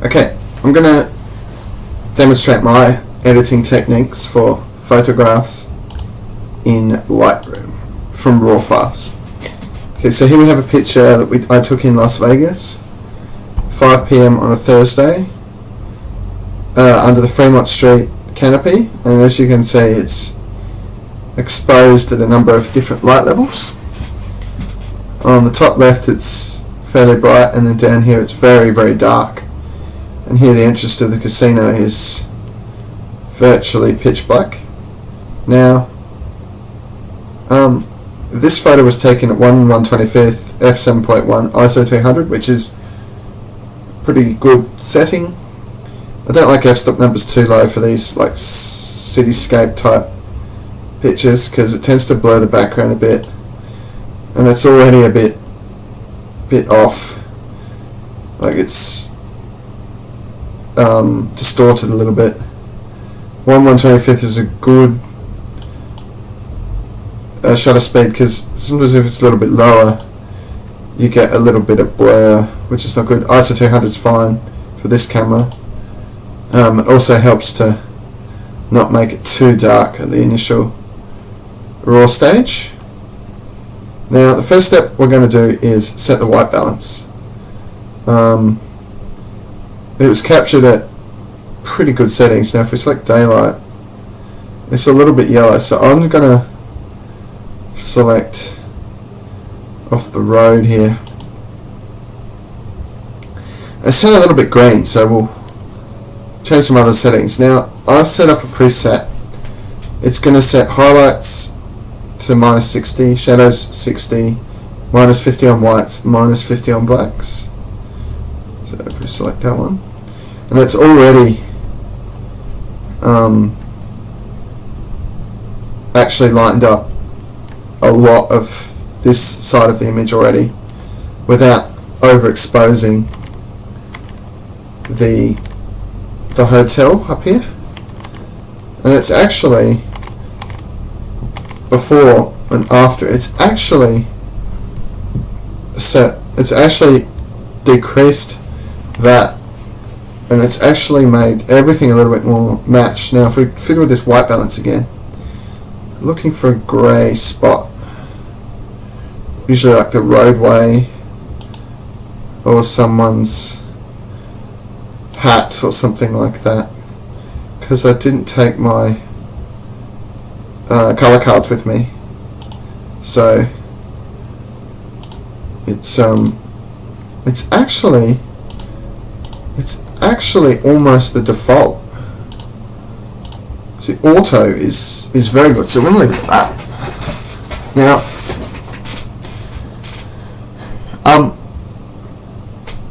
Okay, I'm going to demonstrate my editing techniques for photographs in Lightroom from RAW files. Okay, so here we have a picture that I took in Las Vegas, 5 PM on a Thursday, under the Fremont Street canopy, and as you can see it's exposed at a number of different light levels. On the top left it's fairly bright, and then down here it's very, very dark. And here the entrance to the casino is virtually pitch black. Now, this photo was taken at 1/125th f7.1 ISO 200, which is a pretty good setting. I don't like f-stop numbers too low for these like cityscape type pictures because it tends to blur the background a bit, and it's already a bit off. Like it's distorted a little bit. 1/125th is a good shutter speed because sometimes if it's a little bit lower you get a little bit of blur, which is not good. ISO 200 is fine for this camera. It also helps to not make it too dark at the initial RAW stage. Now the first step we're going to do is set the white balance. It was captured at pretty good settings. Now if we select daylight, it's a little bit yellow, so I'm going to select off the road here. It's turned a little bit green, so we'll change some other settings. Now I've set up a preset. It's going to set highlights to -60, shadows 60, -50 on whites, -50 on blacks. So if we select that one, and it's already actually lightened up a lot of this side of the image already without overexposing the hotel up here. And it's actually before and after, it's actually decreased that, and it's actually made everything a little bit more matched. Now if we fiddle with this white balance again, looking for a grey spot, usually like the roadway or someone's hat or something like that, because I didn't take my color cards with me, so it's actually almost the default. See, auto is very good, so we're going to leave it at that. Now,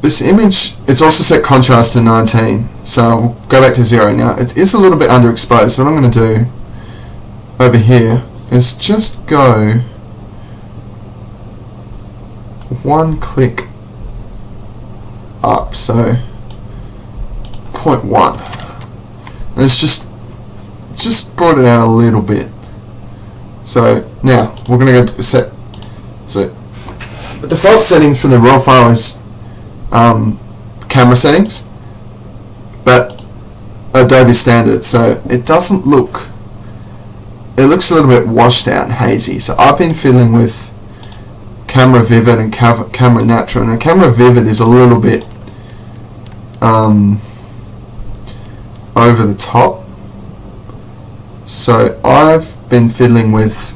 this image, it's also set contrast to 19, so we'll go back to 0. Now, it is a little bit underexposed, so what I'm going to do over here is just go one click up, so 0.1, and it's just brought it out a little bit. So now we're going to go to set. So the default settings for the RAW file is camera settings, but Adobe standard, so it doesn't look, it looks a little bit washed out and hazy. So I've been fiddling with Camera Vivid and Camera Natural. Now Camera Vivid is a little bit over the top, so I've been fiddling with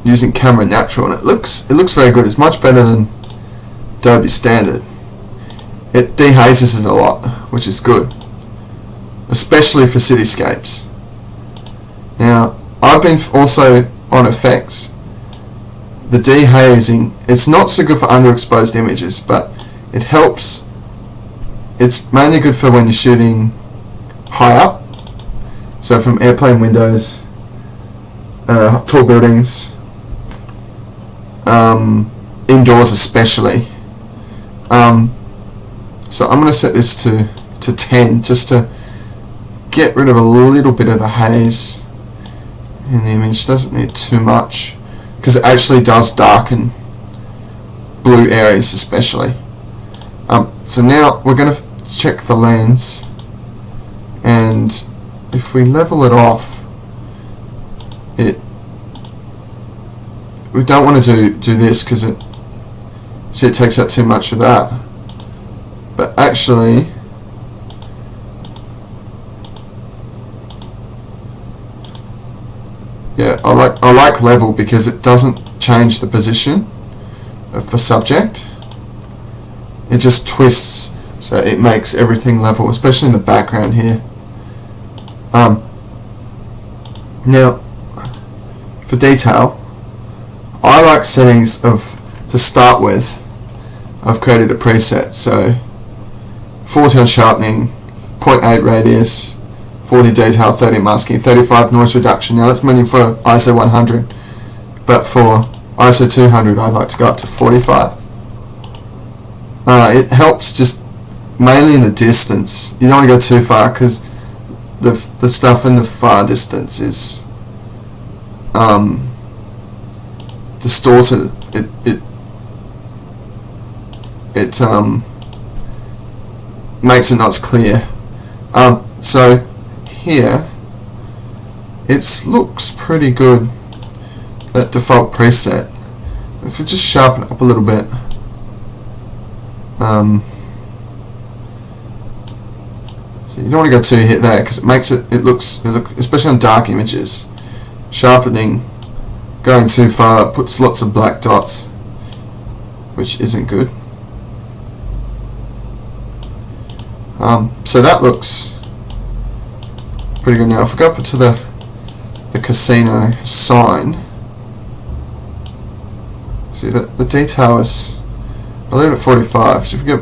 using Camera Natural, and it looks very good. It's much better than Adobe standard. It dehazes it a lot, which is good, especially for cityscapes. Now I've been also on effects. The dehazing, it's not so good for underexposed images, but it helps. It's mainly good for when you're shooting high up, so from airplane windows, tall buildings, indoors especially. So I'm going to set this to 10 just to get rid of a little bit of the haze in the image. Doesn't need too much because it actually does darken blue areas especially. So now we're going to check the lens, and if we level it off, we don't want to do this because it takes out too much of that. But actually, yeah, I like level because it doesn't change the position of the subject. It just twists, so it makes everything level, especially in the background here. Now, for detail, I like settings to start with. I've created a preset, so 40 on sharpening, 0.8 radius, 40 detail, 30 masking, 35 noise reduction. Now that's mainly for ISO 100, but for ISO 200 I like to go up to 45. It helps just mainly in the distance. You don't want to go too far because the stuff in the far distance is distorted. It makes it not as clear. So here it looks pretty good, that default preset. If we just sharpen it up a little bit, so you don't want to go too hit there because it makes it look, especially on dark images, sharpening going too far puts lots of black dots, which isn't good. So that looks pretty good. Now if we go up to the casino sign, see that the detail is, I'll leave it at 45. So if we go,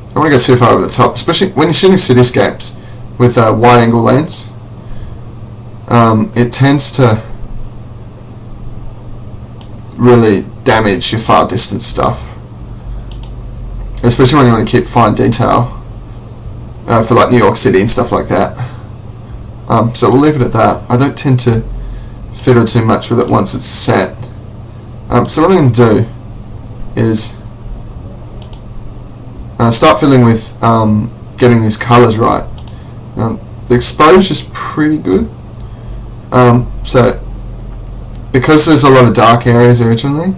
I don't want to go too far over the top, especially when you're shooting cityscapes with a wide angle lens. It tends to really damage your far distance stuff, especially when you want to keep fine detail for like New York City and stuff like that. So we'll leave it at that. I don't tend to fiddle too much with it once it's set. So what I'm going to do is start fiddling with getting these colours right. The exposure is pretty good. So because there's a lot of dark areas originally,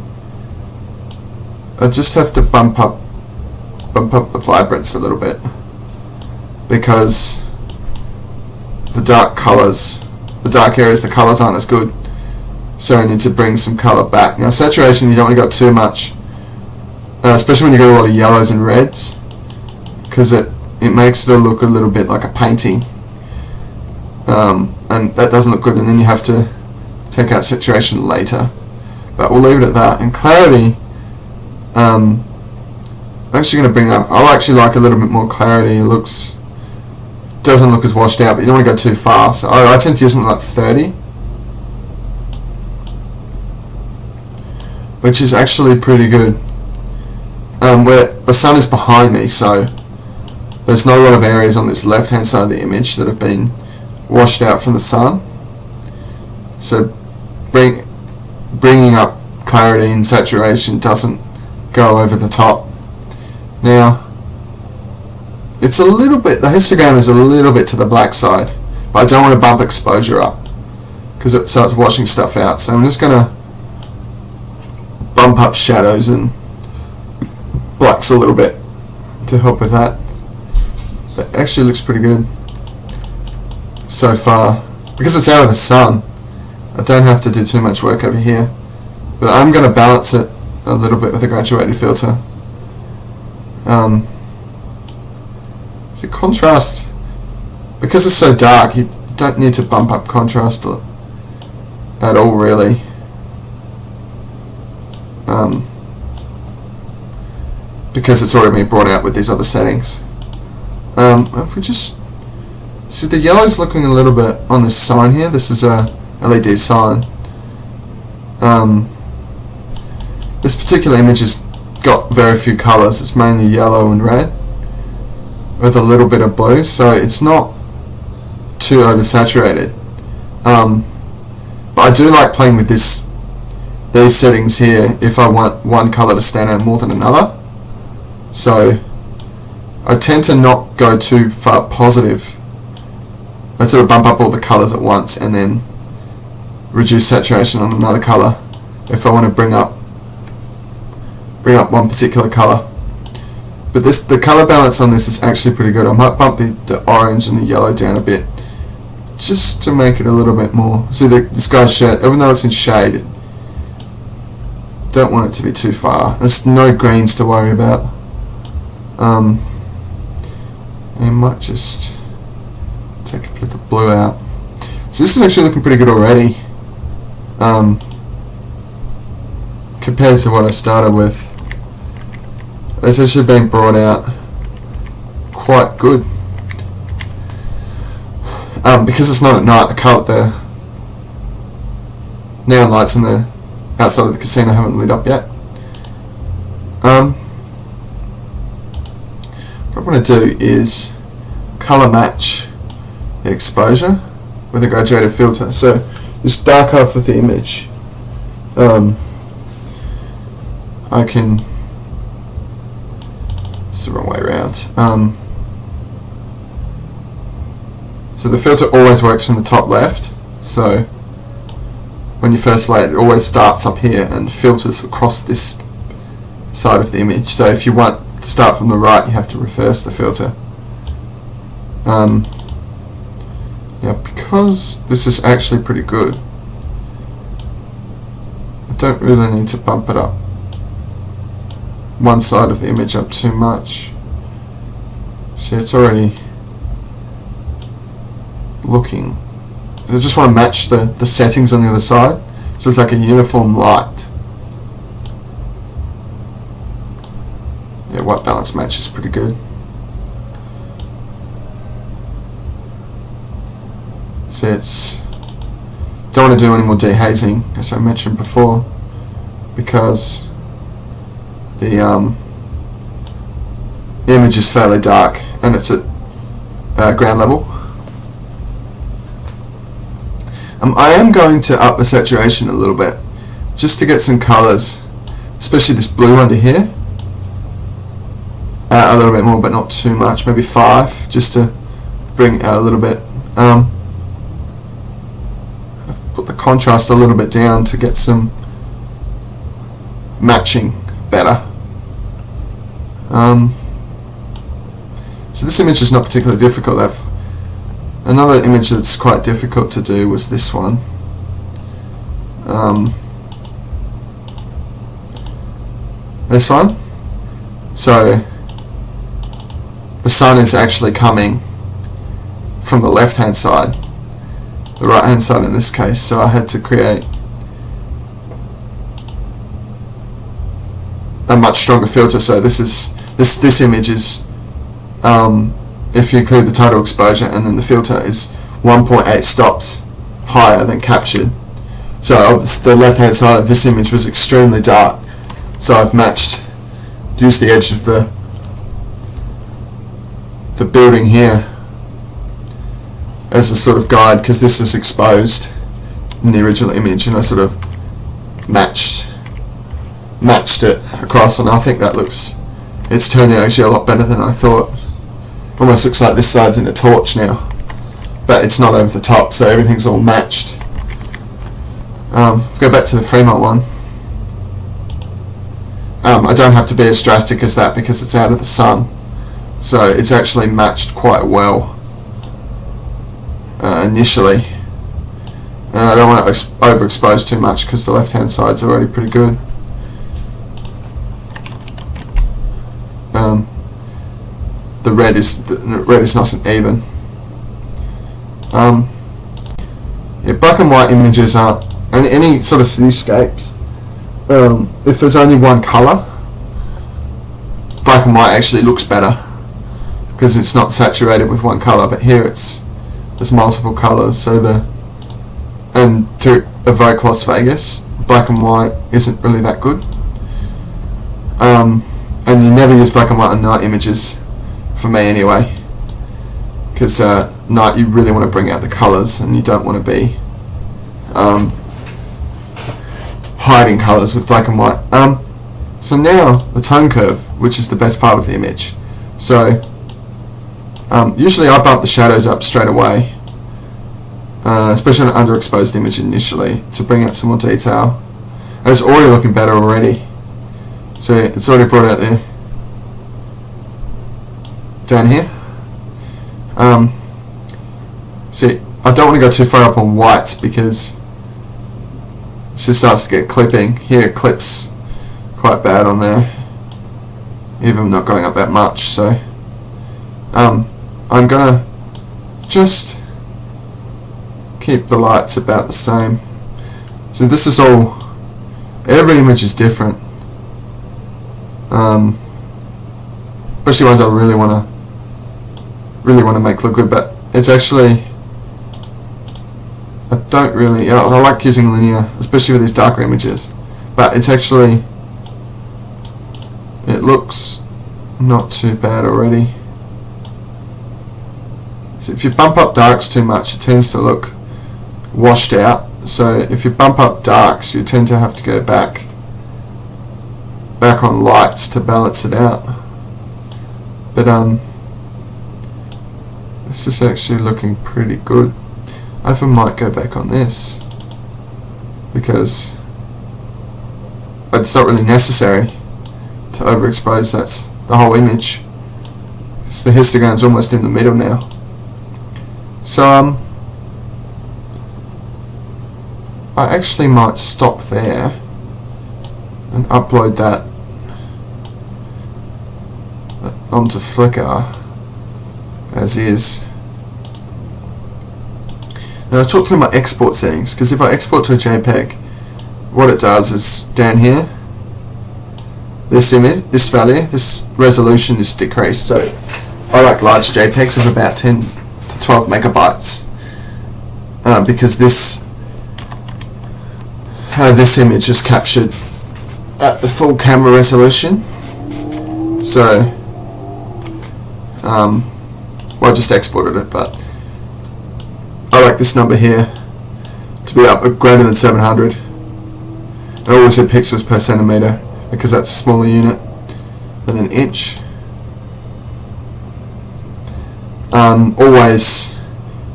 I just have to bump up the vibrance a little bit because the dark areas, the colours aren't as good, so I need to bring some colour back. Now saturation, you don't want to go too much, especially when you got a lot of yellows and reds, because it makes it look a little bit like a painting, and that doesn't look good, and then you have to take out saturation later. But we'll leave it at that. And clarity, I'm actually going to bring up, I actually like a little bit more clarity. It doesn't look as washed out, but you don't want to go too far, so I tend to use something like 30, which is actually pretty good. Where the sun is behind me, so there's not a lot of areas on this left hand side of the image that have been washed out from the sun, so bringing up clarity and saturation doesn't go over the top. Now it's a little bit, the histogram is a little bit to the black side, but I don't want to bump exposure up because it starts washing stuff out, so I'm just going to bump up shadows and blacks a little bit to help with that. But it actually looks pretty good so far. Because it's out of the sun, I don't have to do too much work over here, but I'm going to balance it a little bit with a graduated filter. So contrast, because it's so dark, you don't need to bump up contrast at all really. Because it's already been brought out with these other settings. If we just see, the yellow's looking a little bit on this sign here. This is a LED sign. This particular image has got very few colours. It's mainly yellow and red with a little bit of blue, so it's not too oversaturated. But I do like playing with these settings here if I want one colour to stand out more than another. So I tend to not go too far positive. I sort of bump up all the colours at once and then reduce saturation on another colour if I want to bring up one particular colour. But the colour balance on this is actually pretty good. I might bump the orange and the yellow down a bit just to make it a little bit more. See, this guy's shirt, even though it's in shade, don't want it to be too far. There's no greens to worry about. I might just take a bit of the blue out. So this is actually looking pretty good already, compared to what I started with. It's actually been brought out quite good. Because it's not at night, the neon lights on the outside of the casino haven't lit up yet. What I'm going to do is colour match the exposure with a graduated filter. So this dark half of the image, I can. It's the wrong way around. So the filter always works from the top left. So when you first lay it, it always starts up here and filters across this side of the image. So if you want to start from the right, you have to reverse the filter. Yeah, because this is actually pretty good, I don't really need to bump it up one side of the image up too much. See, it's already looking. I just want to match the settings on the other side, so it's like a uniform light. Yeah, white balance match is pretty good. See, it's don't want to do any more dehazing, as I mentioned before, because the image is fairly dark and it's at ground level. I am going to up the saturation a little bit just to get some colours, especially this blue under here. A little bit more, but not too much, maybe 5, just to bring it out a little bit. I've put the contrast a little bit down to get some matching better. So this image is not particularly difficult. Another image that's quite difficult to do was this one. This one. So the sun is actually coming from the left hand side, the right hand side in this case, so I had to create a much stronger filter. So this image is, if you include the total exposure and then the filter, is 1.8 stops higher than captured. So the left hand side of this image was extremely dark, so I've used the edge of the building here as a sort of guide, because this is exposed in the original image, and I sort of matched it across, and I think it's turning out actually a lot better than I thought. Almost looks like this side's in a torch now, but it's not over the top, so everything's all matched. Go back to the Fremont one. I don't have to be as drastic as that because it's out of the sun, so it's actually matched quite well initially. And I don't want to overexpose too much because the left hand side's already pretty good. The red is nice and even. Yeah, black and white images aren't, and any sort of cityscapes, if there's only one colour, black and white actually looks better because it's not saturated with one colour. But here there's multiple colours, so and to evoke Las Vegas, black and white isn't really that good. And you never use black and white on night images, for me anyway, because night you really want to bring out the colours and you don't want to be hiding colours with black and white. So now the tone curve, which is the best part of the image. So usually I bump the shadows up straight away, especially on an underexposed image initially, to bring out some more detail. And it's already looking better already. So it's already brought out there. Down here. See, I don't want to go too far up on white because it just starts to get clipping. Here it clips quite bad on there, even not going up that much. So I'm gonna just keep the lights about the same. So this is all, every image is different, especially ones I really want to make look good, but it's actually, I don't really, I like using linear, especially with these darker images, but it's actually, it looks not too bad already. So if you bump up darks too much, it tends to look washed out. So if you bump up darks, you tend to have to go back on lights to balance it out. But this is actually looking pretty good. I even might go back on this because it's not really necessary to overexpose that's the whole image. Because the histogram's almost in the middle now. So I actually might stop there and upload that onto Flickr as is. Now I'll talk through my export settings, because if I export to a JPEG, what it does is down here, this image, this value, this resolution is decreased. So I like large JPEGs of about 10 to 12 megabytes because this image is captured at the full camera resolution. So well, I just exported it, but I like this number here to be up greater than 700. I always said pixels per centimeter because that's a smaller unit than an inch. Always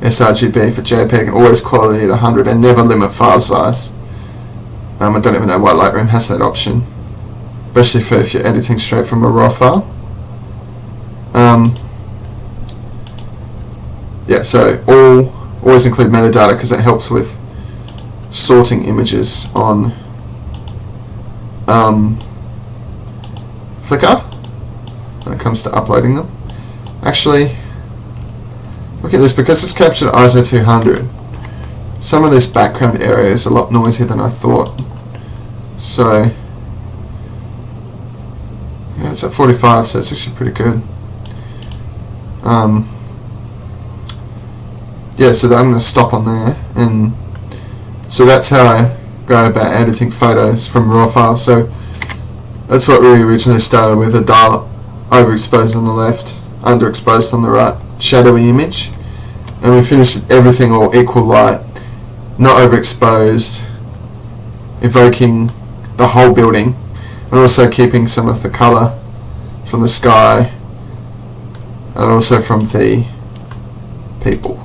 sRGB for JPEG, and always quality at 100, and never limit file size. I don't even know why Lightroom has that option, especially for if you're editing straight from a RAW file. Yeah, so always include metadata because it helps with sorting images on Flickr when it comes to uploading them. Actually, look at this, because it's captured at ISO 200, some of this background area is a lot noisier than I thought. So yeah, it's at 45, so it's actually pretty good. Yeah, so I'm going to stop on there, and so that's how I go about editing photos from RAW files. So that's what we originally started with, a dial overexposed on the left, underexposed on the right, shadowy image, and we finished with everything all equal light, not overexposed, evoking the whole building, and also keeping some of the colour from the sky and also from the people.